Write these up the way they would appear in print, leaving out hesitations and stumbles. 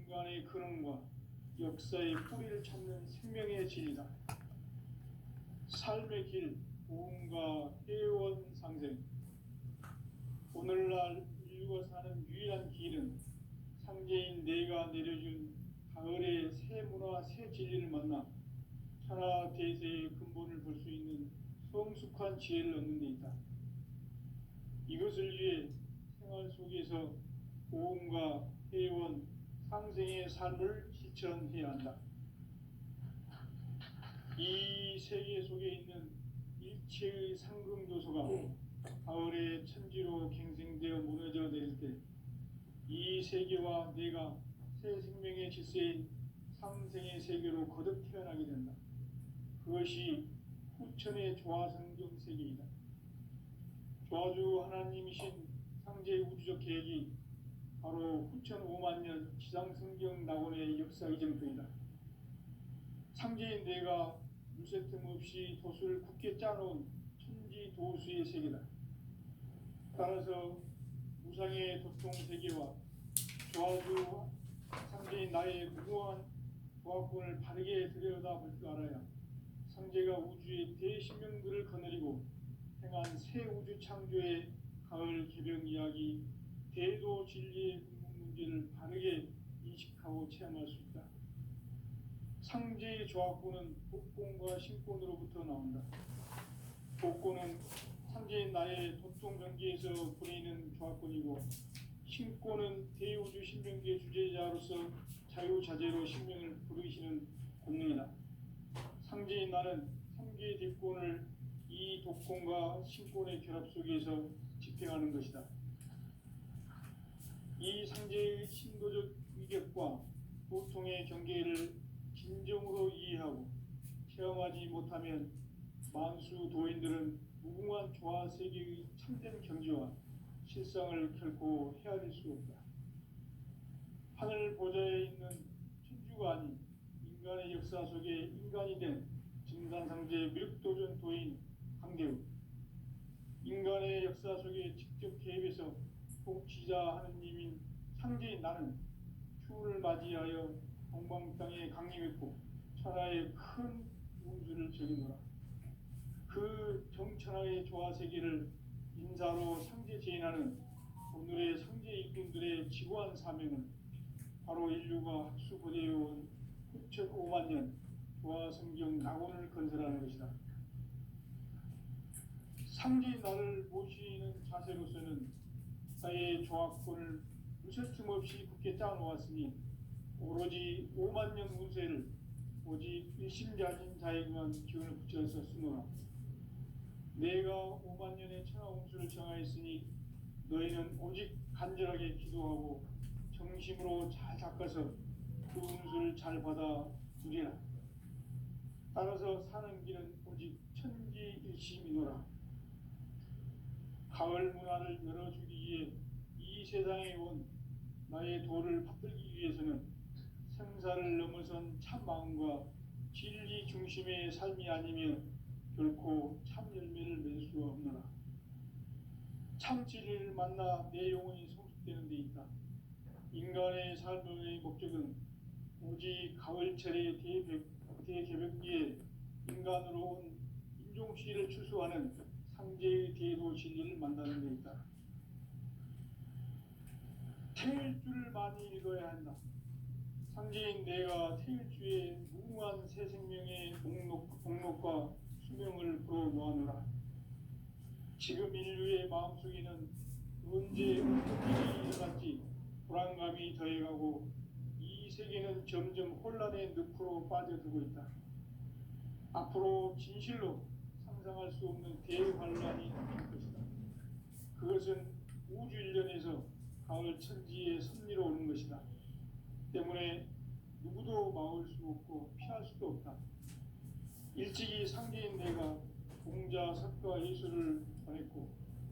인간의 근원과 역사의 뿌리를 찾는 생명의 진리다. 삶의 길, 보험과 회원 상생. 오늘날 인류가 사는 유일한 길은 상제인 내가 내려준 가을의 새 문화, 새 진리를 만나 천하 대세의 근본을 볼 수 있는 성숙한 지혜를 얻는 데 있다. 이것을 위해 생활 속에서 보험과 회원, 상생의 삶을 실천해야 한다. 이 세계 속에 있는 일체의 상승조소가 가을의 천지로 갱생되어 무너져 내릴 때 이 세계와 내가 새 생명의 질서인 상생의 세계로 거듭 태어나게 된다. 그것이 후천의 조화성경 세계이다. 조화주 하나님이신 상제의 우주적 계획이 바로 후천 5만 년 지상성경 낙원의 역사 이정표이다. 상제인 내가 물새 틈 없이 도수를 굳게 짜놓은 천지 도수의 세계다. 따라서 무상의 도통 세계와 조화주 상제인 나의 무궁한 조화권을 바르게 들여다볼 줄 알아야 상제가 우주의 대신명들을 거느리고 행한 새 우주 창조의 가을 개병 이야기, 대도 진리의 궁극 문제를 바르게 인식하고 체험할 수 있다. 상제의 조화권은 복권과 신권으로부터 나온다. 복권은 상제인 나의 도통 경계에서 보내는 조화권이고, 신권은 대우주 신명기의 주제자로서 자유자재로 신명을 부르시는 권능이다. 상제인 나는 3개의 뒷권을 이 독권과 신권의 결합 속에서 집행하는 것이다. 이 상제의 신도적 위격과 보통의 경계를 진정으로 이해하고 체험하지 못하면 만수 도인들은 무궁한 조화 세계의 참된 경지와 실상을 결코 헤아릴 수 없다. 하늘 보좌에 있는 천주가 아닌 인간의 역사 속에 인간이 된 증산상제 미륵도전 도인 강대우, 인간의 역사 속에 직접 개입해서 통치자 하느님인 상제인 나는 추운을 맞이하여 동방 땅에 강림했고 천하의 큰 운수를 적이노라. 그 정천하의 조화세계를 인사로 상제 제인하는 오늘의 상제 일꾼들의 지구한 사명은 바로 인류가 학수고대해온 9,5만 년 조화성경 낙원을 건설하는 것이다. 상제인 나를 모시는 자세로서는 나의 조화권을 무쇠틈 없이 굳게 짜놓았으니 오로지 5만 년 운세를 오직 일심자진 자에게만 기운을 붙여서 쓰노라. 내가 5만 년의 천하 운수를 정하였으니 너희는 오직 간절하게 기도하고 정심으로 잘 닦아서 그 운수를 잘 받아 누리라. 따라서 사는 길은 오직 천지일심이노라. 가을 문화를 열어주기 위해 이 세상에 온 나의 도를 받들기 위해서는 생사를 넘어선 참 마음과 진리 중심의 삶이 아니면 결코 참 열매를 맺을 수가 없노라. 참 진리를 만나 내 영혼이 성숙되는 데 있다. 인간의 삶의 목적은 오직 가을철의 대개벽기에 인간으로 온 인종시를 추수하는 상제의 대도 진리를 만나는 데 있다. 태일주를 많이 읽어야 한다. 상제인 내가 태일주의 무궁한 새 생명의 목록과 수명을 불어놓아노라. 지금 인류의 마음속에는 언제 어떤 일이 일어날지 불안감이 더해가고 이 세계는 점점 혼란의 늪으로 빠져들고 있다. 앞으로 진실로 상상할 수 없는 대환란이 될 것이다. 그것은 우주 일련에서 가을 천지의 섭리로 오는 것이다. 때문에 누구도 막을 수 없고 피할 수도 없다. 일찍이 상제인 내가 공자, 석가, 예수를 전했고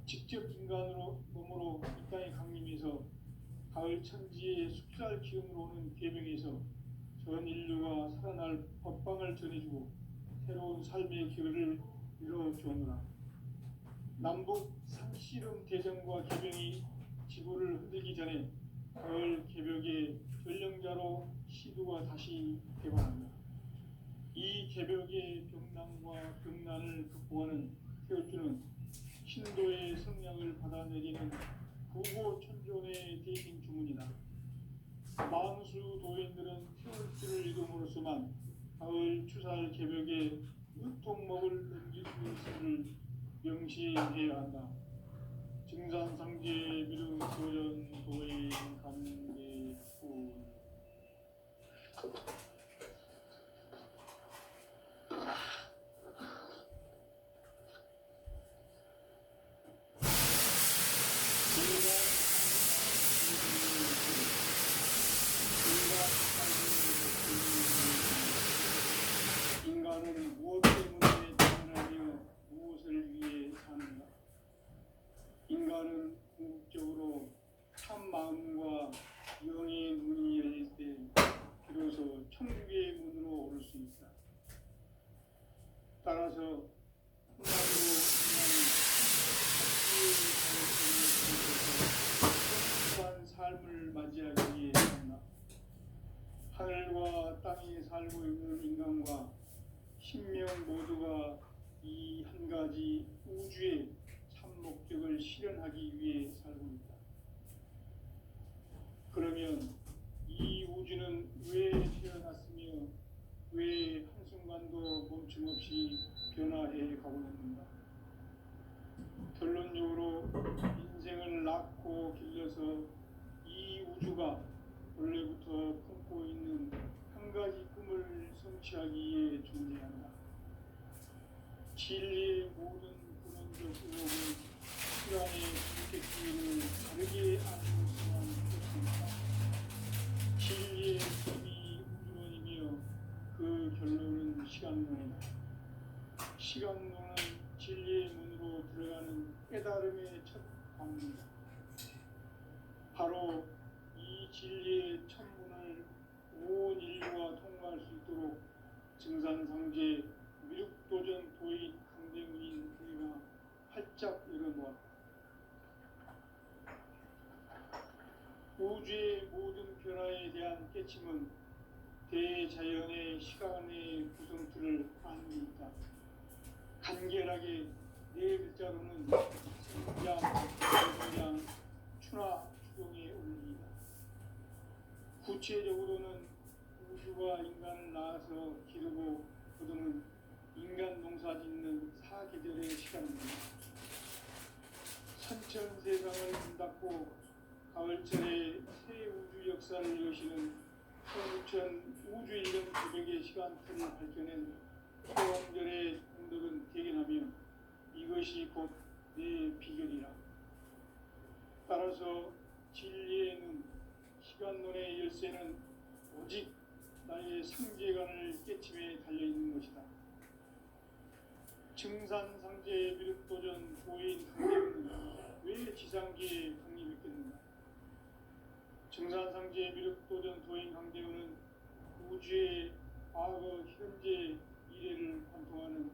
직접 인간으로 몸으로 이 땅에 강림해서 가을 천지의 숫살 기운으로 오는 계명에서 전 인류가 살아날 법방을 전해주고 새로운 삶의 길을 이뤄주오노라. 남북 상씨름 대전과 개병이 지구를 흔들기 전에 가을 개벽의 전령자 계자로 시도가 다시 개방합니다. 이 개벽의 병난과 병난을 극복하는 태어주는 신도의 성량을 받아내리는 구고천존의 대신 주문이다. 만수 도인들은 태울주를 이름으로서만 가을 추살 개벽에 유통목을 넘길 수 있음을 명시해야 한다. 증산상제 미륵 도전 도인 감개군. 인간은 무엇 때문에 태어나며 무엇을 위해 사는가? 인간은 궁극적으로 참 마음과 영의 문이 열릴 때 비로소 천국의 문으로 오를 수 있다. 따라서 한마디로 인간은 삶을 맞이하기 위해 산다. 하늘과 땅에 살고 있는 인간과 신명 모두가 이 한 가지 우주의 참 목적을 실현하기 위해 살고 있다. 그러면 이 우주는 왜 태어났으며 왜 한순간도 멈춤없이 변화해 가고 있는가? 결론적으로 인생을 낳고 길러서 이 우주가 원래부터 품고 있는 한 가지 꿈을 성취하기 위해 존재한다. 진리의 모든 근원적 의혹은 시간의 선택기를 다르게 아는 수만 있습니다. 진리의 힘이 우주론이며 그 결론은 시간론이다. 시간론은 진리의 문으로 들어가는 깨달음의 첫 방문이다. 바로 이 진리의 천문을 온 인류가 통과할 수 있도록 증산상제 미륵도전 도인 강대문인 우리가 활짝 열어놓았다. 우주의 모든 변화에 대한 깨침은 대자연의 시간의 구성틀을 아는 데 있다. 간결하게 네 글자로는 생장, 성장, 추나 추동의 원리이다. 구체적으로는 우주가 인간을 낳아서 기르고 거두는 인간 농사 짓는 사계절의 시간입니다. 선천세상을 문닫고 가을철에 새 우주 역사를 여시는 천천 우주일령 900의 시간틀을 밝혀낸 소원절의 공덕은 대견하며 이것이 곧 내 비결이라. 따라서 진리의 눈, 시간론의 열쇠는 오직 나의 상제관을 깨침에 달려있는 것이다. 증산상제 미륵도전 도인 강대문은 왜 지상계에 강림했겠는가? 증산상제 미륵도전 도인 강대문은 우주의 과거, 현재, 미래를 관통하는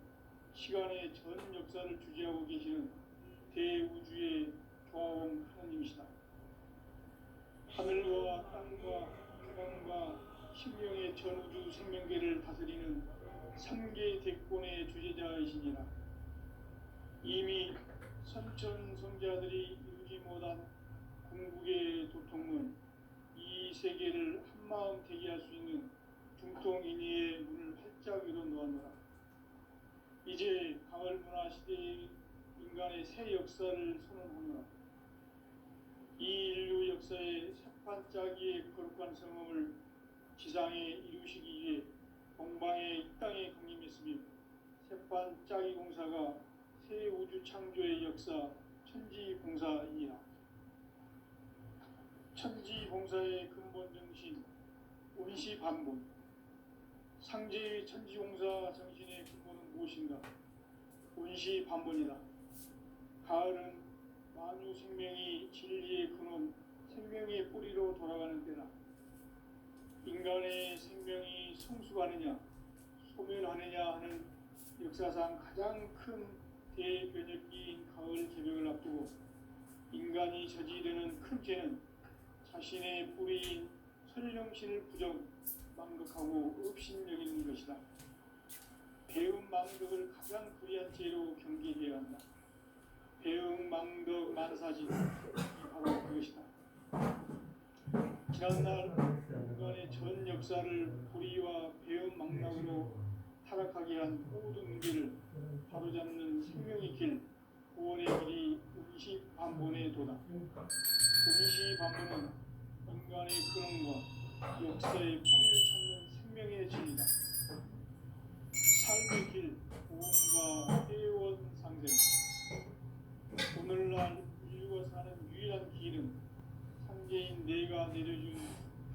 시간의 전 역사를 주재하고 계시는 대우주의 조화원 하나님이시다. 하늘과 땅과 태양과 신명의 전우주 생명계를 다스리는 3개 대권의 주제자이시니라. 이미 선천 성자들이 이루지 못한 궁극의 도통문, 이 세계를 한마음 되게 할 수 있는 중통인의의 문을 활짝 열어놓았노라. 이제 가을 문화 시대의 인간의 새 역사를 선언하노라. 이 인류 역사의 새판짜기의 거룩한 성험을 지상에 이루시기 위해 동방의 이 땅에 강림했으며 새판짜기 공사가 새 우주 창조의 역사 천지봉사이니라. 천지봉사의 근본 정신 운시반본. 상제의 천지공사 정신의 근본은 무엇인가? 운시반본이다. 가을은 만유 생명이 진리의 근원, 생명의 뿌리로 돌아가는 때다. 인간의 생명이 성숙하느냐, 소멸하느냐 하는 역사상 가장 큰 대변혁기인 가을 개벽을 앞두고 인간이 저지르는 큰 죄는 자신의 뿌리인 설령신을 부정 망극하고 업신여기는 것이다. 배음 망덕을 가장 불의한 죄로 경계해야 한다. 배음 망덕 만사지 바로 그것이다. 지난날 인간의 전 역사를 불의와 배음 망락으로 타락하게 한 모든 문제를 바로잡는 생명의 길, 구원의 길이 음시반본의 도다. 음시반본은 인간의 근원과 역사의 뿌리를 찾는 생명의 진리다. 삶의 길, 구원과 회원 상생. 오늘날 인류가 사는 유일한 길은 상제인 내가 내려준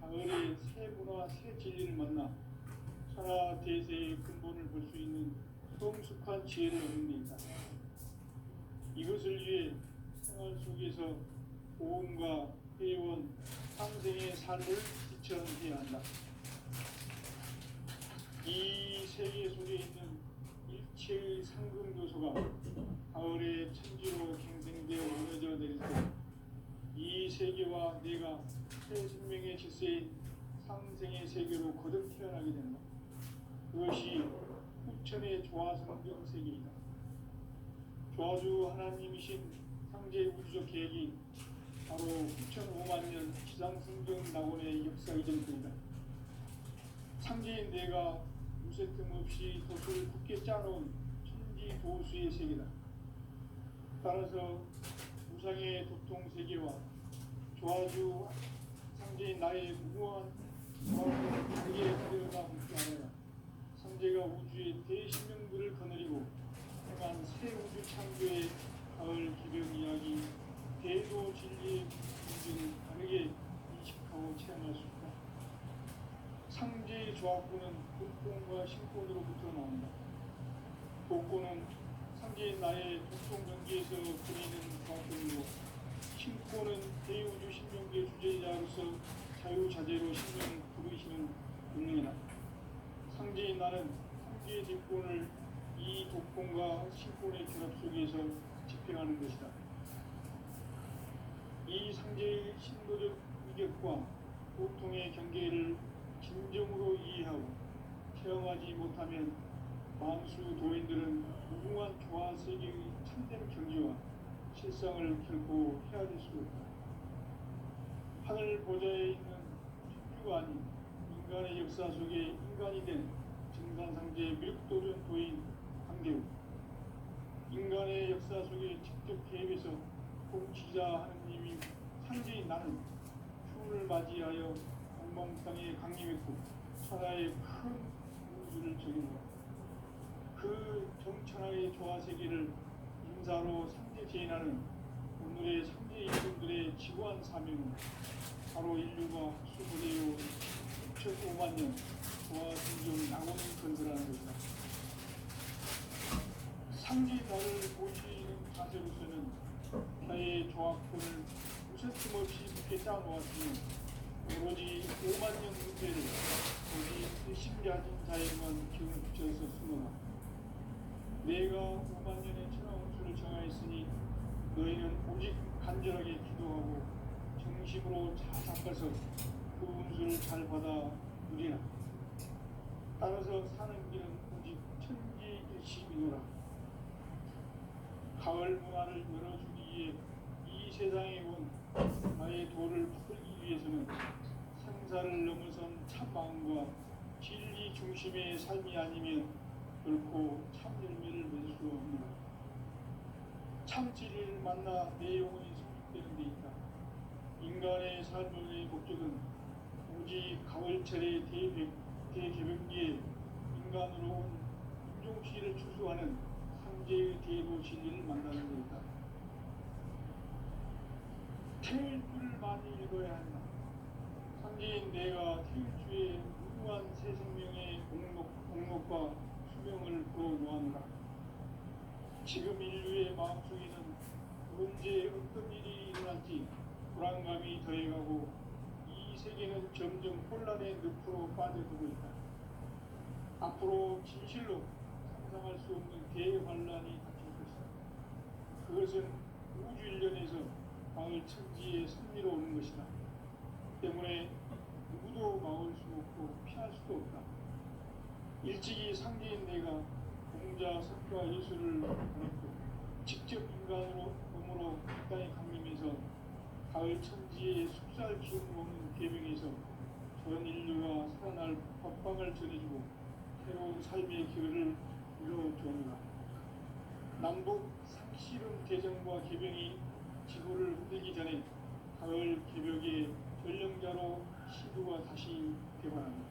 가을의 새 문화, 새 진리를 만나 천하 대세의 근본을 볼 수 있는 성숙한 지혜를 얻는 데 있다. 이것을 위해 생활 속에서 보험과 회원, 상생의 삶을 지천해야 한다. 이 세계 속에 있는 일체의 상금 요소가 가을의 천지로 갱생되어 무너져 내릴 때 이 세계와 내가 새 생명의 질서인 상생의 세계로 거듭 태어나게 된다. 그것이 후천의 조화성경 세계이다. 조화주 하나님이신 상제 우주적 계획이 바로 후천 5만 년 지상성경 낙원의 역사 이전입니다. 상제인 내가 무쇠 틈 없이 돛을 굳게 짜놓은 천지 도수의 세계다. 따라서 우상의 도통 세계와 조화주 상제인 나의 무모한 조화를 다르게 들여다 보지 않아야 상제가 우주의 대신명들을 거느리고 행한 새 우주 창조의 가을 기병 이야기 대도 진리의 문제를 다르게 인식하고 체험할 수 있다. 상제의 조합구는 복권과 신권으로부터 나온다. 복권은 상제인 나의 도통 경계에서 부리는 조합권이고 신권은 대우주 신명계 주제자로서 자유자재로 신명을 부르시는 본능이다. 상제인 나는 상제의 직권을 이 독권과 신권의 결합 속에서 집행하는 것이다. 이 상제의 신도적 위격과 고통의 경계를 진정으로 이해하고 체험하지 못하면 만수 도인들은 무궁한 조화 세계의 참된 경지와 실상을 결코 헤아릴 수 없다. 하늘 보좌에 있는 천주가 아닌 인간의 역사 속에 인간이 된 정산상제 밀도전 도인 강대우, 인간의 역사 속에 직접 개입해서 통치자 하느님이 상제인 나는 휴를 맞이하여 엉망땅에 강림했고 천하의 큰 우주를 적용하고 그 정천하의 조화세계를 인사로 상제 제인하는 오늘의 상제 인분들의 지구한 사명은 바로 인류가 수고되어 6,5만 년 조화 성경 낙원을 건설하는 것이다. 상제 나를 보시는 자세로서는 나의 조합권을 무쇠틈 없이 굳게 짜놓았으니 오로지 5만 년 문제를 오직 심리하진 자에게만 기운을 붙여서 쓰노라. 내가 5만 년의 천하운수를 정하였으니 너희는 오직 간절하게 기도하고 정심으로 잘 닦아서 그 운수를 잘 받아 누리라. 따라서 사는 길은 오직 천지일심이노라. 가을 문화를 열어주기 위해 이 세상에 온 나의 도를 풀기 위해서는 생사를 넘어선 참 마음과 진리 중심의 삶이 아니면 결코 참 열매를 맺을 수 없노라. 참 진리를 만나 내 영혼이 성숙되는 데 있다. 인간의 삶의 목적은 오직 가을철의 대개변기에 인간으로 온 인종시를 추수하는 상제의 대도 진리를 만나는 데 있다. 태일주를 많이 읽어야 한다. 상제인 내가 태일주의 무궁한 새 생명의 공목과 수명을 불어놓았노라. 지금 인류의 마음속에는 언제 어떤 일이 일어날지 불안감이 더해가고 이 세계는 점점 혼란의 늪으로 빠져들고 있다. 앞으로 진실로 상상할 수 없는 대환란이 닥칠 것이다. 그것은 우주 일련에서 가을 천지의 승리로 오는 것이다. 때문에 누구도 막을 수 없고 피할 수도 없다. 일찍이 상계인 내가 공자 석과 예수를 보냈고 직접 인간으로 몸으로 이 땅에 강림해서 가을 천지의 숲살 기운을 먹는 계명에서 전 인류가 살아날 법방을 전해주고 새로운 삶의 기회를 이뤄주었노라. 남북 상씨름 대전과 계병이 지구를 흔들기 전에 가을 개벽의 전령자로 시도가 다시 개발합니다.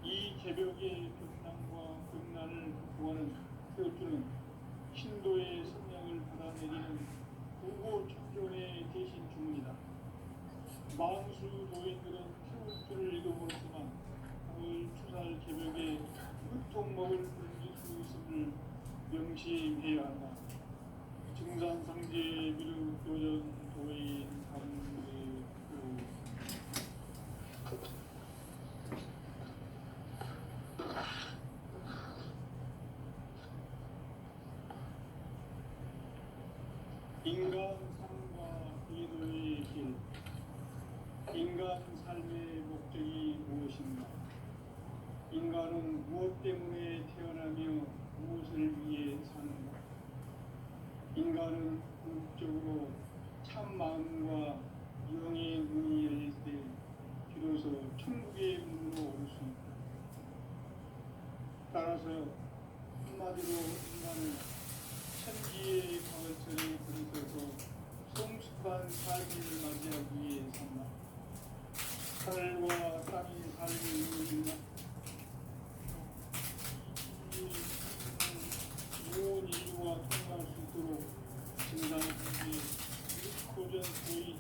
이 개벽의 벽난과 벽난을 극복하는 태우주는 신도의 성령을 받아내리는 구고 청존의 대신 주문이다. 망수 노인들은 태우주를 읽어보았지만 가을 추살 개벽의 흑통먹을 굶길 수 있음을 명심해야 한다. 증산상제 미륵도전 도인 감례구 인간 삶과 기도의 길. 인간 삶의 목적이 무엇인가? 인간은 무엇 때문에 태어나며 무엇을 위해 사는가? 인간은 궁극적으로 참 마음과 영의 문이 열릴 때 비로소 천국의 문으로 올 수 있다. 따라서 한마디로 인간은 천지의 가을철에 들이서서 성숙한 삶을 맞이하기 위해 산다. 하늘과 땅의 삶을 이루는 온 인류와 통할 수 있도록 증산상계 도전 도의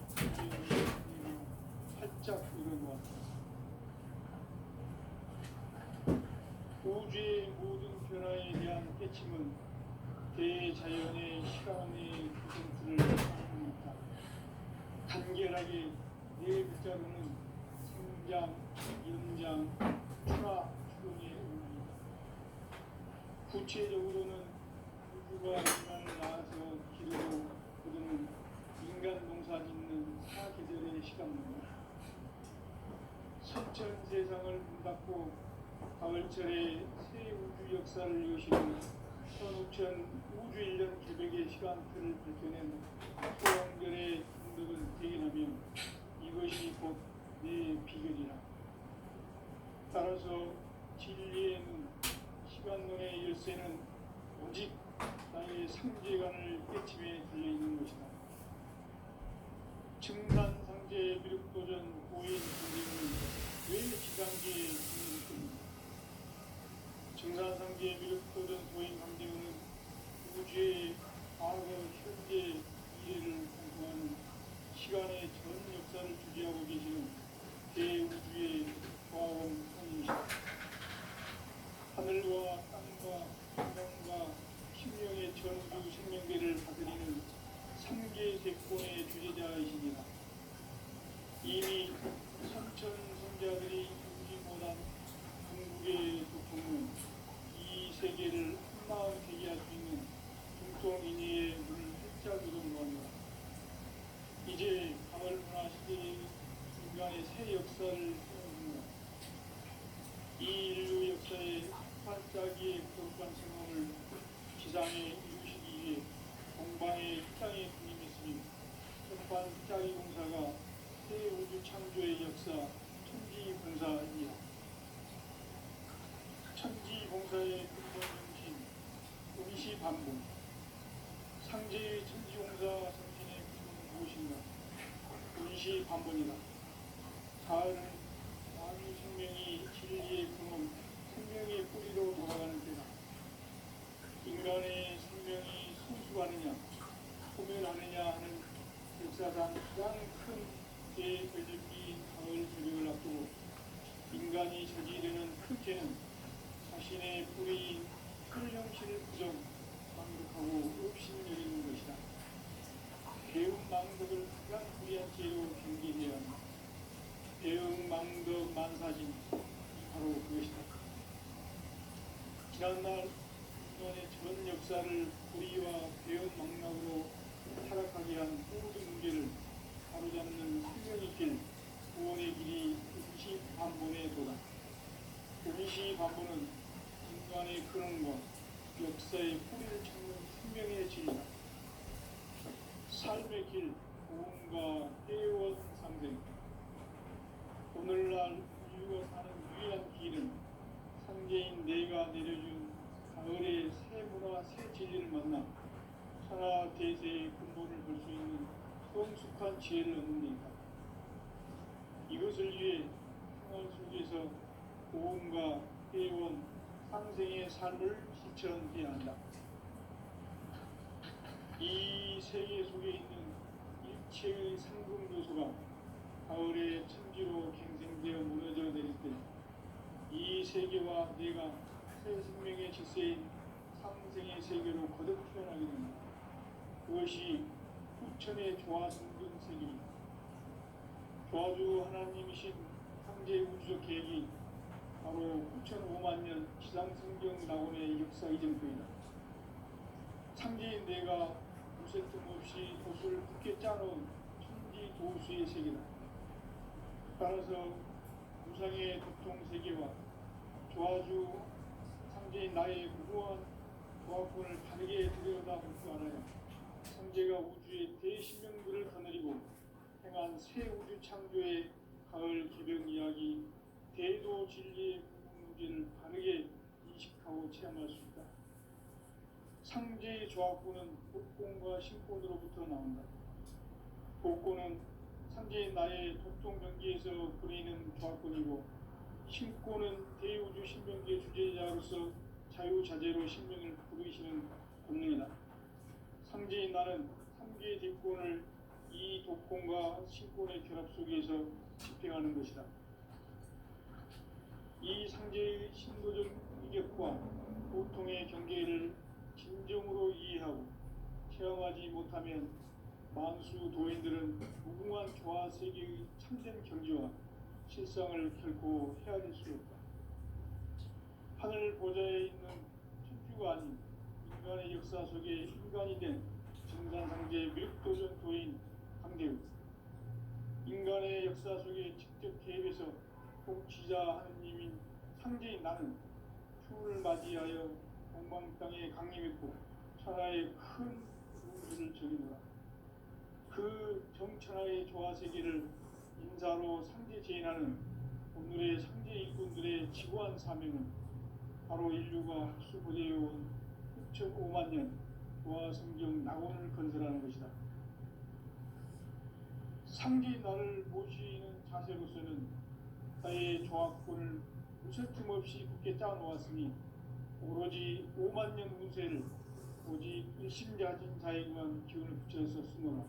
활짝 이뤄놓았다. 우주의 모든 변화에 대한 깨침은 대자연의 실험의 구성틀을 갖고 있다. 간결하게 네 글자로는 생장, 연장, 출하, 출렁의 의미이다. 구체적으로는 우주가 인간을 낳아서 기르고 거두는 인간 농사 짓는 사계절의 시간입니다. 선천 세상을 문닫고 가을철에 새 우주 역사를 여시는 선우천 우주 1년 개벽의 시간틀을 밝혀낸 소원결의 공덕을 대인하며 이것이 곧 내 비결이라. 따라서 진리의 문, 시간론의 열쇠는 오직 나의 상제관을 깨침에 달려있는 것이다. 증산상제 미륵도전 고인 경쟁은 왜 지상계에 있는 것입니까? 증산상제 미륵도전 고인 강대우는 우주의 과거, 현재, 미래를 공통하는 시간의 전 역사를 주재하고 계시는 대우주의 과원 성이시다. 하늘과 땅과 인간과 심령의 전주 생명계를 다스리는 삼계세권의 주제자이시니라. 이미 삼천 성자들이 인지 못한 중국의 도통은 이 세계를 한마음 되게 할 수 있는 중통인의의 문을 활짝 열어놓았노라. 이제 가을 문화 시대의 인간의 새 역사를 세워줍니다. 이 인류 역사의 반짝이의 부족한 생활을 지상에 이루시기 위해 동방의 땅에 군림했으니 첫반 짝이 공사가 새 우주 창조의 역사 천지봉사이다. 천지봉사의 근본 정신 응시반복. 상제의 천지봉사 정신의 근본은 무엇인가? 응시반복이다. 가을은 만유 생명이 진리의 근원, 생명의 뿌리로 돌아가는 때다. 인간의 생명이 성숙하느냐, 소멸하느냐 하는 역사상 가장 큰 대변력이 가을 개벽을 앞두고 인간이 저지르는 큰 죄는 자신의 뿌리인 혈령실을 부정, 망극하고 업신여기는 것이다. 배움 망덕을 가장 불의한 죄로 경계해야 한다. 배움 망덕 만사진, 바로 그것이다. 지난날 인간의 전 역사를 불의와 배움 망락으로 타락하게 한 모든 문제를 바로잡는 생명의 길, 구원의 길이 임시반본에 도다. 임시반본은 인간의 근원과 역사의 뿌리를 찾는 생명의 진리다. 삶의 길, 구원과 해원 상생. 오늘날 인류가 사는 유일한 길은 상제인 내가 내려준 가을의 새 문화, 새 진리를 만나 천하 대세의 근본을 볼 수 있는 성숙한 지혜를 얻는 데이다. 이것을 위해 생활 속에서 보험과 회원, 상생의 삶을 실천해야 한다. 이 세계 속에 있는 일체의 상금 요소가 가을의 천지로 갱생되어 무너져 내릴 때 이 세계와 내가 새 생명의 질서인 상생의 세계로 거듭 태어나게 됩니다. 그것이 후천의 조화성경 세계입니다. 조화주 하나님이신 상제 우주적 계획이 바로 9,500,000년 지상성경 낙원의 역사 이전부이다. 상제인 내가 무쇠 틈 없이 돛을 굳게 짜놓은 천지 도수의 세계다. 따라서 무상의 도통 세계와 조화주 상제인 나의 무고한 조화권을 다르게 들여다볼 줄 알아야 상제가 우주의 대신명들을 거느리고 행한 새 우주 창조의 가을 개벽 이야기, 대도 진리의 궁극문제를 바르게 인식하고 체험할 수 있다. 상제의 조합구는 복권과 신권으로부터 나온다. 복권은 상제인 나의 도통 경계에서 부리는 조합권이고, 신권은 대우주 신명계 주제자로서 자유자재로 신명을 부르시는 권능이다. 상제인 나는 3개의 뒷권을 이 독권과 신권의 결합 속에서 집행하는 것이다. 이 상제의 신도적 위격과 고통의 경계를 진정으로 이해하고 체험하지 못하면 만수 도인들은 무궁한 조화 세계의 참된 경지와 실상을 결코 헤아릴 수 없다. 하늘 보좌에 있는 천주가 아닌 인간의 역사 속에 인간이 된 정산상제 밀도전 도인 강대우. 인간의 역사 속에 직접 개입해서 통치자 하느님인 상제인 나는 추운을 맞이하여 동방 땅에 강림했고 천하의 큰 우주를 저기노라. 그 정천하의 조화 세계를 인사로 상제 제인하는 오늘의 상제 일꾼들의 지구한 사명은 바로 인류가 학수부대해온 9,500,000년 조화 성경 낙원을 건설하는 것이다. 상제인 나를 모시는 자세로서는 나의 조합권을 무쇠틈 없이 굳게 짜놓았으니 오로지 50,000년 운세를 오직 일심자진 자에게만 기운을 붙여서 쓰노라.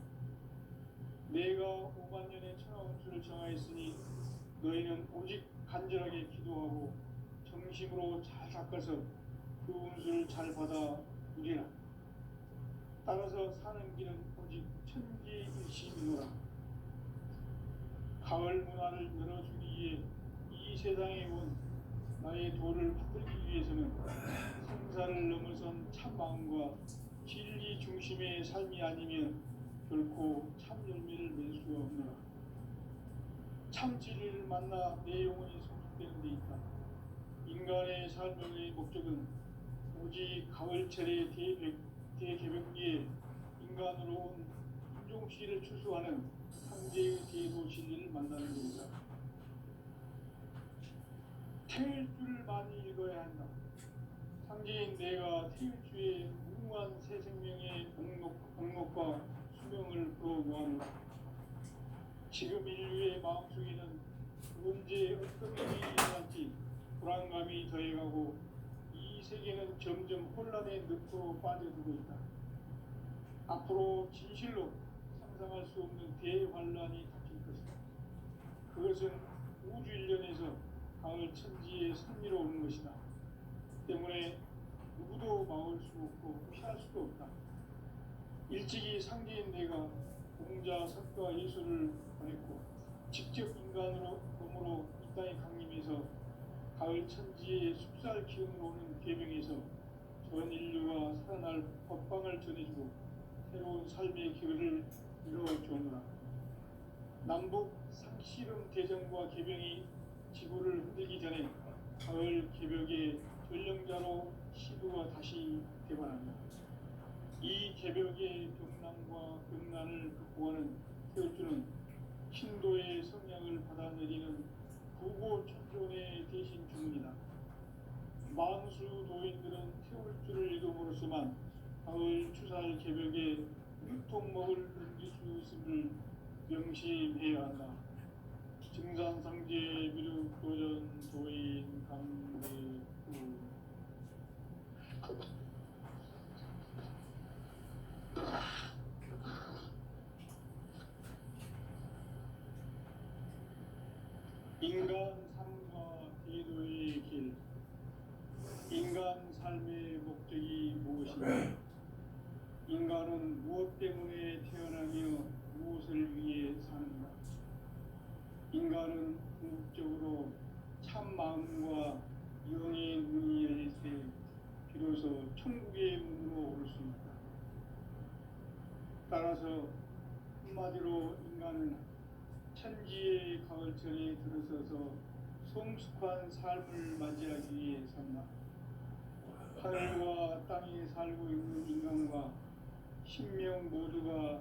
내가 50,000년의 천하 운수를 정하였으니 너희는 오직 간절하게 기도하고 정심으로 잘 닦아서 그 운수를 잘 받아 누리라. 따라서 사는 길은 오직 천지일심이노라. 가을 문화를 열어주기 위해 이 세상에 온 나의 도를 받들기 위해서는 생사를 넘어선 참 마음과 진리 중심의 삶이 아니면 결코 참 열매를 맺을 수가 없노라. 참 진리를 만나 내 영혼이 성숙되는 데 있다. 인간의 삶의 목적은 오직 가을철의 대개벽기에 인간으로 온 인종시를 추수하는 상제의 대도 진리를 만나는 것이다. 태일주를 많이 읽어야 한다. 상제인 내가 태일주의 무궁한 새 생명의 목록과 수명을 풀어 모아놓다. 지금 인류의 마음속에는 언제 어떤 일이 일어날지 불안감이 더해가고 이 세계는 점점 혼란의 늪으로 빠져들고 있다. 앞으로 진실로 상상할 수 없는 대환란이 닥칠 것이다. 그것은 우주 일련에서 가을 천지에 선미로운 것이다. 때문에 누구도 막을 수 없고 피할 수도 없다. 일찍이 상제인 내가 공자, 석가, 예수를 보냈고 직접 인간으로 몸으로 이 땅에 강림해서 가을 천지의 숲살 기운으로 오는 계명에서 전 인류가 살아날 법방을 전해주고 새로운 삶의 기회를 이루어주노라. 남북 상씨름 대전과 개병이 지구를 흔들기 전에 가을 개벽의 전령자로 시부가 다시 대관합니다. 이 개벽의 병난과 병난을 극복하는 태울주는 신도의 성향을 받아내리는 부고천존의 대신 주문이다. 만수 도인들은 태울주를 이름으로서만 가을 추살 개벽에 유통먹을 넘길 수 있음을 명심해야 한다. 증산상제 미륵도전 도인 강대구. 인간 삶과 대도의 길. 인간 삶의 목적이 무엇인가? 인간은 무엇 때문에 태어나며 무엇을 위해 사는가? 인간은 궁극적으로 참 마음과 영의 눈이 열릴 때 비로소 천국의 문으로 오를 수 있다. 따라서 한마디로 인간은 천지의 가을철에 들어서서 성숙한 삶을 맞이하기 위해 산다. 하늘과 땅에 살고 있는 인간과 신명 모두가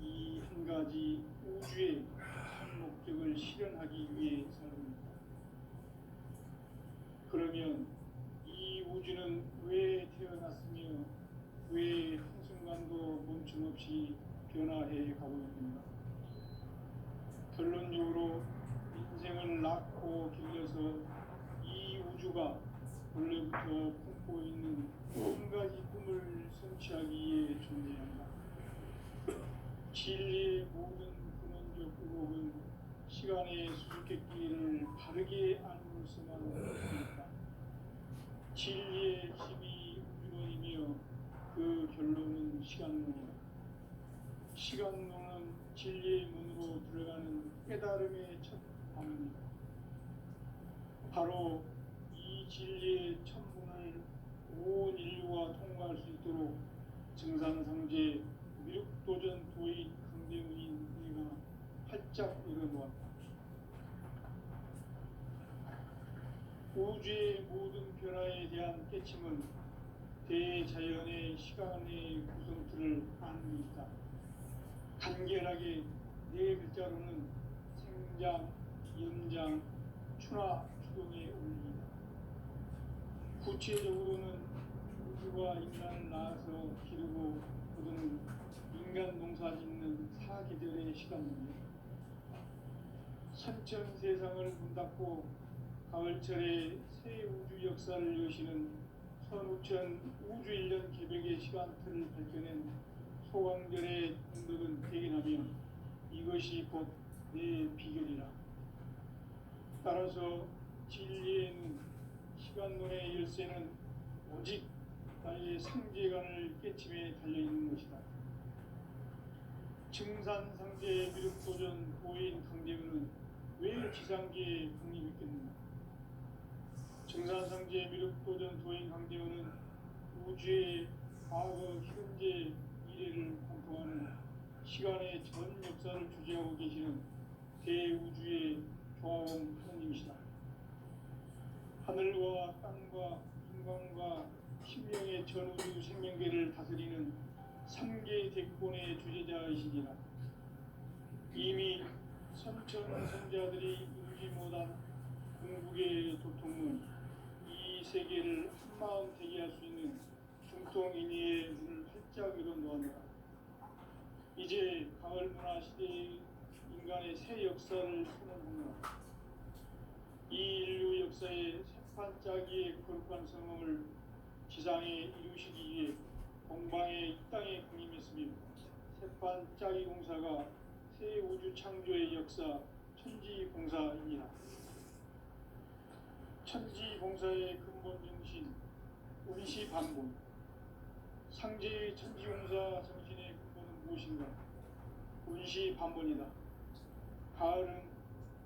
이 한 가지 우주의 참 목적을 실현하기 위해 살아갑니다. 그러면 이 우주는 왜 태어났으며 왜 한순간도 멈춤없이 변화해 가고 있는가? 결론적으로 인생을 낳고 길러서 이 우주가 원래부터 품고 있는 한 가지 꿈을 성취하기 위해 존재한다. 진리의 모든 근원적 의혹은 시간의 수수께끼를 바르게 알므로서만 있다. 진리의 핵심이 우주론이며 그 결론은 시간론이다. 시간론은 진리의 문으로 들어가는 깨달음의 첫 방입니다. 바로 이 진리의 첫 문을 온 인류가 통과할 수 있도록 증산상제 미륵도전 도인 강대문인 우리가 활짝 열어놓았다. 우주의 모든 변화에 대한 깨침은 대자연의 시간의 구성틀을 아는 있다. 간결하게 네 글자로는 생장, 연장, 추나 추동의 원리이다. 구체적으로는 우주가 인간을 낳아서 기르고 거두는 인간 농사 짓는 사계절의 시간입니다. 선천 세상을 문 닫고 가을철에 새 우주 역사를 여시는 선우천 우주 1년 개벽의 시간틀을 밝혀낸 소강절의 공덕은 대견하며 이것이 곧 내 비결이라. 따라서 진리에는 시간론의 열쇠는 오직 나의 상제관을 깨침에 달려있는 것이다. 증산상제 미륵도전 도인 강대문은 왜 지상계에 국립했겠는가? 증산상제 미륵도전 도인 강대문은 우주의 과거, 현재, 미래를 공통하는 시간의 전 역사를 주재하고 계시는 대우주의 조화원 하나님이시다. 하늘과 땅과 인간과 신명의 전우주 생명계를 다스리는 3개 대권의 주제자이시니라. 이미 선천 선자들이 이루지 못한 궁극의 도통문, 이 세계를 한마음 되게 할 수 있는 중통인의의 문을 활짝 열어놓았노라. 이제 가을 문화 시대의 인간의 새 역사를 선언하노라. 이 인류 역사의 새판짜기의 거룩한 성험을 지상에 이루시기 위해 공방에 이 땅에 군임했으며 새판짜기 공사가 새 우주 창조의 역사 천지봉사이니라. 천지봉사의 근본 정신 운시반본. 상제의 천지봉사 정신의 근본은 무엇인가? 운시반본이다. 가을은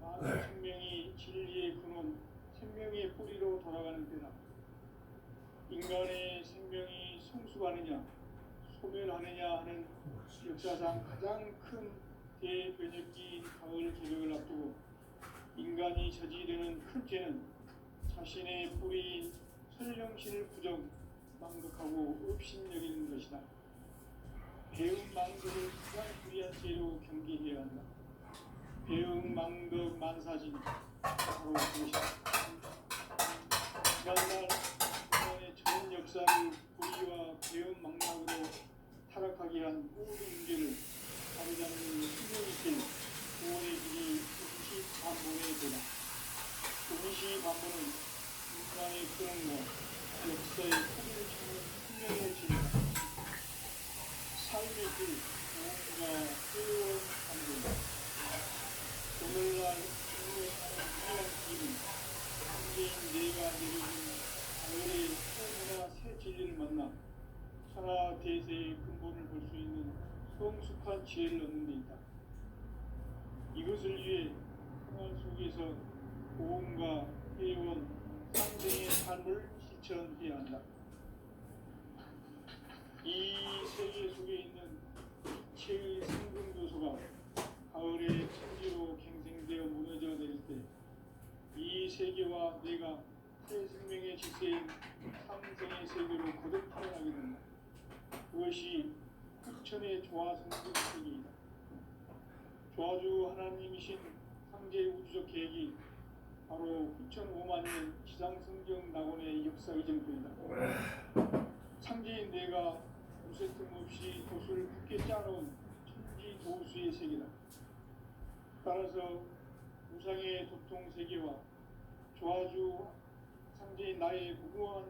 많은 생명이 진리의 근원, 생명의 뿌리로 돌아가는 때다. 인간의 생명이 성숙하느냐, 소멸하느냐 하는 역사상 가장 큰 대변혁기인 가을 개벽을 앞두고 인간이 저지르는 큰 죄는 자신의 뿌리인 설령신을 부정 망극하고 업신여기는 것이다. 배움 망극을 가장 불리한 죄로 경계해야 한다. 배움 망극 만사진 바로 그것이다. 지난날 인간의 전 역사를 불의와 배움 망락으로 타락하게 한 모든 문제를 다루자는 신명의 길 구원의 길이 임시반본의 되다. 임시반본은 인간의 그런과 역사의 통일을 찾는 생명의 길이다. 삶의 길, 무언가 새로운 반본. 오늘날 인류하는 위대한 길은 현재인 내가 내려준 가을의 소문화 새 진리를 만나 천하 대세의 근본을 볼 수 있는 성숙한 지혜를 얻는 데 있다. 이것을 위해 생활 속에서 보험과 회원, 상생의 삶을 실천해야 한다. 이 세계 속에 있는 이체의 생금도소가 가을의 천지로 갱생되어 무너져 내릴 때 이 세계와 내가 새 생명의 지세인 상생의 세계로 거듭 태어나게 된다. 그것이 흑천의 조화성분 세계이다. 조화주 하나님이신 상제 우주적 계획이 바로 9,5만 년 지상성경 낙원의 역사 이전뿐이다. 상제인 내가 무쇠 틈 없이 도수를 굳게 짜놓은 천지 도수의 세계다. 따라서 우상의 도통 세계와 조화주 상제인 나의 무궁한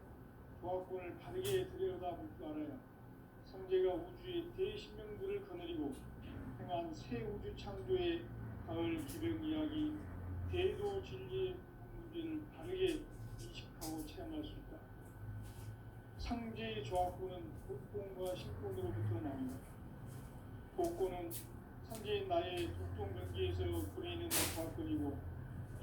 조화권을 바르게 들여다볼 줄 알아야 상제가 우주의 대신명들을 거느리고 행한 새 우주 창조의 가을 기병 이야기 대도 진리의 문제를 바르게 인식하고 체험할 수 있다. 상제의 조화권은 복권과 신권으로부터 나옵니다. 복권은 상제인 나의 독종 경계에서 부리는 조화권이고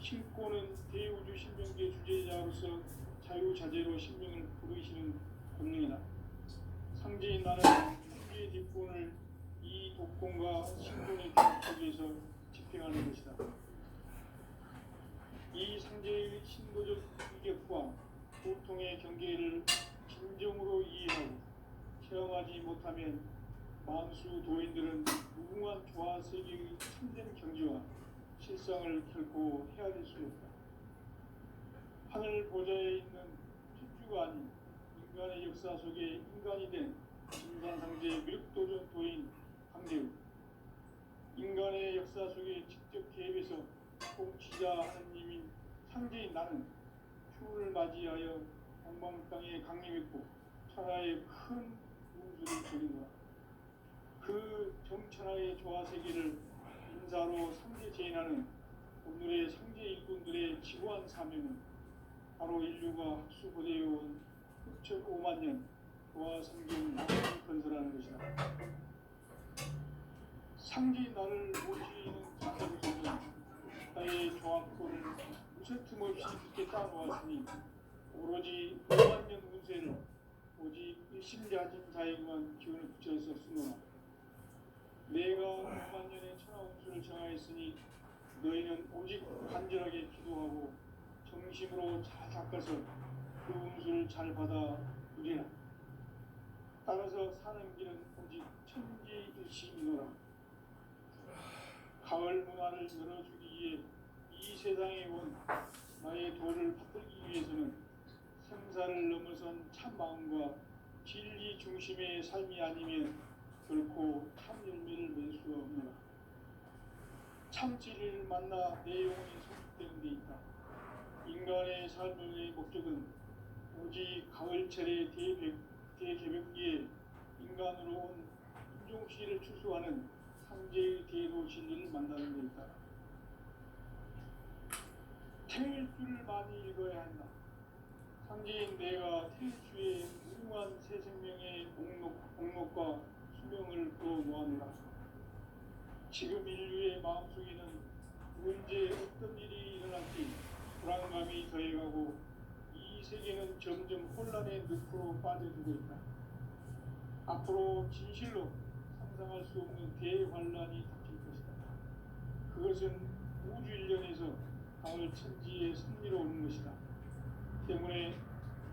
신권은 대우주 신명계 주제자로서 자유자재로 신명을 부르시는 권능이다. 상제인 나는 상제의 뒷권을 이 독권과 신권의 속에서 집행하는 것이다. 이 상제의 신도적 위격과 고통의 경계를 진정으로 이해하고 체험하지 못하면 만수 도인들은 무궁한 조화 세계의 참된 경지와 실상을 결코 헤아릴 수 없다. 하늘 보좌에 있는 천주가 아닌 인간의 역사 속에 인간이 된 진산상제 미륵도전 도인 강대우, 인간의 역사 속에 직접 개입해서 통치자 하느님인 상제인 나는 추운을 맞이하여 동방 땅에 강림했고 천하의 큰 운수를 벌이노라. 그 정천하의 조화세계를 인사로 상제 제인하는 오늘의 상제 일꾼들의 지구한 사명은 바로 인류가 학수고대해온 6,5만 년 조화성경 낙원을 건설하는 것이다. 상제인 나를 모시는 자세로서는 나의 조화권을 무쇠틈 없이 굳게 따놓았으니 오로지 5만 년 운세를 오직 일심자진 자에게만 기운을 붙여서 쓰노라. 내가 5만 년의 천하 운수를 정하였으니 너희는 오직 간절하게 기도하고 정심으로 잘 닦아서 그 운수를 잘 받아 누리라. 따라서 사는 길은 오직 천지일심이노라. 가을 문화를 열어주기 위해 이 세상에 온 나의 도를 받들기 위해서는 생사를 넘어선 참 마음과 진리 중심의 삶이 아니면 결코 참 열매를 맺을 수가 없노라. 참 진리를 만나 내 영혼이 성숙되는 데 있다. 인간의 삶의 목적은 오직 가을철의 대개벽기에 인간으로 온 인종시를 추수하는 상제의 대도 진리를 만나는 데 있다. 태일주를 많이 읽어야 한다. 상제인 내가 태일주의 무궁한 새 생명의 목록과 수명을 부어 모아노라. 지금 인류의 마음속에는 언제 어떤 일이 일어날지 불안감이 더해가고 이 세계는 점점 혼란의 늪으로 빠져들고 있다. 앞으로 진실로 상상할 수 없는 대환란이 닥칠 것이다. 그것은 우주 일련에서 가을 천지의 섭리로 오는 것이다. 때문에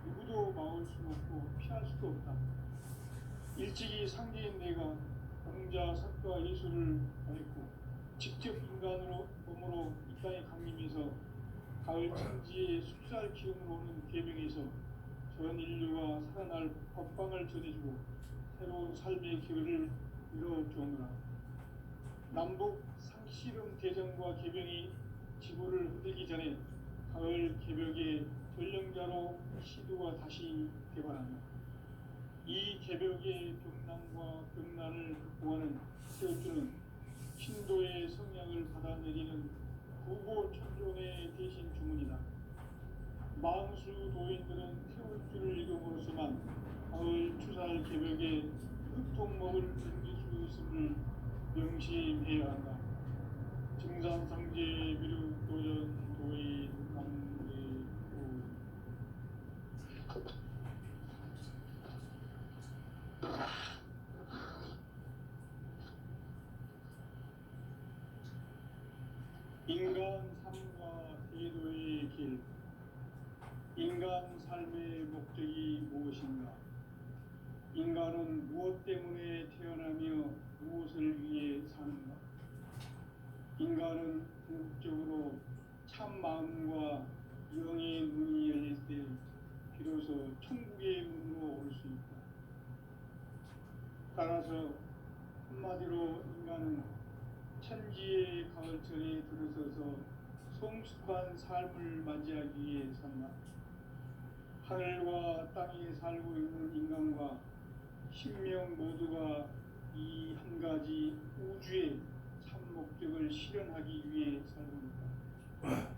누구도 막을 수 없고 피할 수도 없다. 일찍이 상제인 내가 공자, 사과, 예술을 보냈고 직접 인간으로 몸으로 이 땅에 강림해서 가을 천지의 숫살 기운으로 오는 계명에서 전 인류가 살아날 법방을 전해주고 새로운 삶의 기회를 열어주오노라. 남북 상씨름 대전과 계병이 지구를 흔들기 전에 가을 개벽의 전령자로 시두가 다시 개발한다. 이 개벽의 병난과 병난을 극복하는 태우주는 신도의 성향을 받아내리는 구고천존의 대신 주문이다. 망수 도인들은 태울주를 읽음으로써만 가을 추살 개벽에 흑통목을 넘길 수 있음을 명심해야 한다. 증산상제 미륵 도전 도의 강대우. 인간 삶과 대도의 길. 인간 삶의 목적이 무엇인가? 인간은 무엇 때문에 태어나며 무엇을 위해 사는가? 인간은 궁극적으로 참 마음과 영의 문이 열릴 때 비로소 천국의 문으로 올 수 있다. 따라서 한마디로 인간은 천지의 가을철에 들어서서 성숙한 삶을 맞이하기 위해 산다. 하늘과 땅에 살고 있는 인간과 신명 모두가 이 한 가지 우주의 참 목적을 실현하기 위해 살고 있다.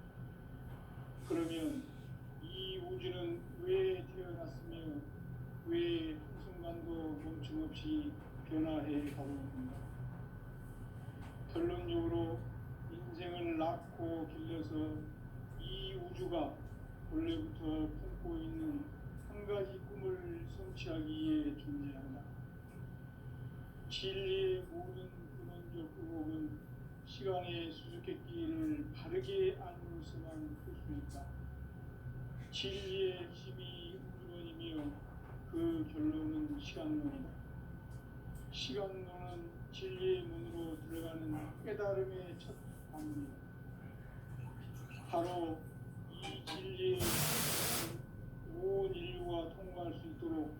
그러면 이 우주는 왜 태어났으며 왜 한순간도 멈춤없이 변화해 가고 있는가? 결론적으로 인생을 낳고 길러서 이 우주가 원래부터 품고 있는 한 가지 꿈을 성취하기 위해 존재한다. 진리의 모든 근원적 의혹은 시간의 수수께끼를 바르게 알므로서만 풀 수 있다. 진리의 핵심이 우주론이며 그 결론은 시간론이다. 시간론은 진리의 문으로 들어가는 깨달음의 첫 방문이다. 바로 이 진리의 온 인류가 통과할 수 있도록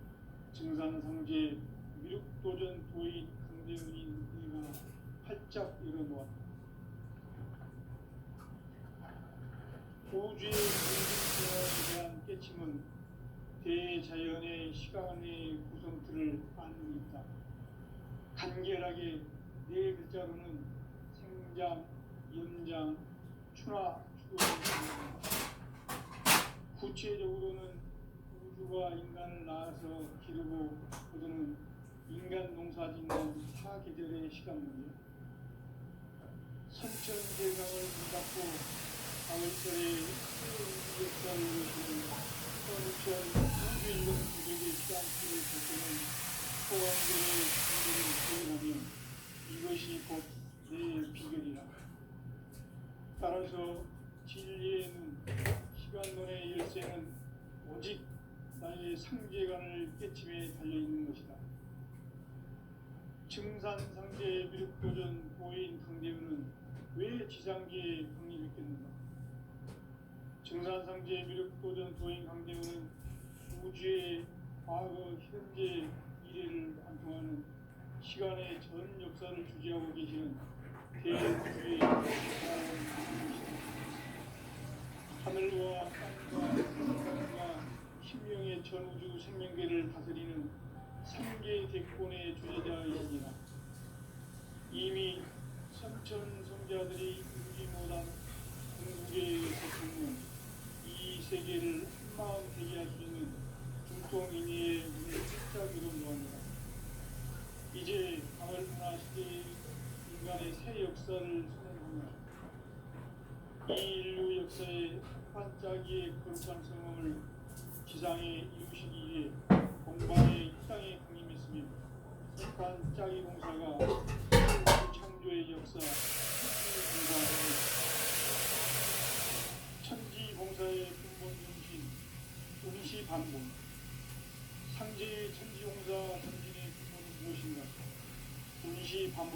증산상제 미륵도전 도인 강대훈인 네가 활짝 열어놓았다. 우주의 공중변화에 대한 깨침은 대자연의 시간의 구성틀을 안고 있다. 간결하게 네 글자로는 생장, 연장, 추나, 추도입니다. 구체적으로는 우주가 인간을 낳아서 기르고 거두는 인간 농사짓는 사계절의 시간문이다. 선천대강을 문닫고 가을철에 새로운 역사를 이루는 선천 우주인간 부족의 시간표를 걷는 소왕절의 준비를 수행하면 이것이 곧 내 비결이라. 따라서 진리의 눈, 시간론의 열쇠는 오직 나의 상제관을 깨침에 달려있는 것이다. 증산상제 미륵도전 보인 강대훈은 왜 지상계에 강림했겠는가? 증산상제 미륵도전 도인 강대훈은 우주의 과거, 현재, 미래를 관통하는 시간의 전 역사를 주재하고 계시는 대우주의 하늘과 땅과 생명과 신명의 전우주 생명계를 다스리는 삼계 대권의 주제자이시니라. 이미 선천 성자들이 이루지 못한 궁극의 대통령, 이 세계를 한마음 되게 할 수 있는 중통인의의 문을 활짝 열어놓았노라. 이제 가을 문화 시대의 인간의 새 역사를 선언합니다. 이 인류 역사의 반짝이의 거룩한 성공을 지상에 이루시기 위해 공방의 이 땅에 강림했으며 반짝이 공사가 창조 인도의 역사, 천지봉사의 근본 정신, 응시반복. 상제의 천지봉사 정신의 근본은 무엇인가? 응시반복.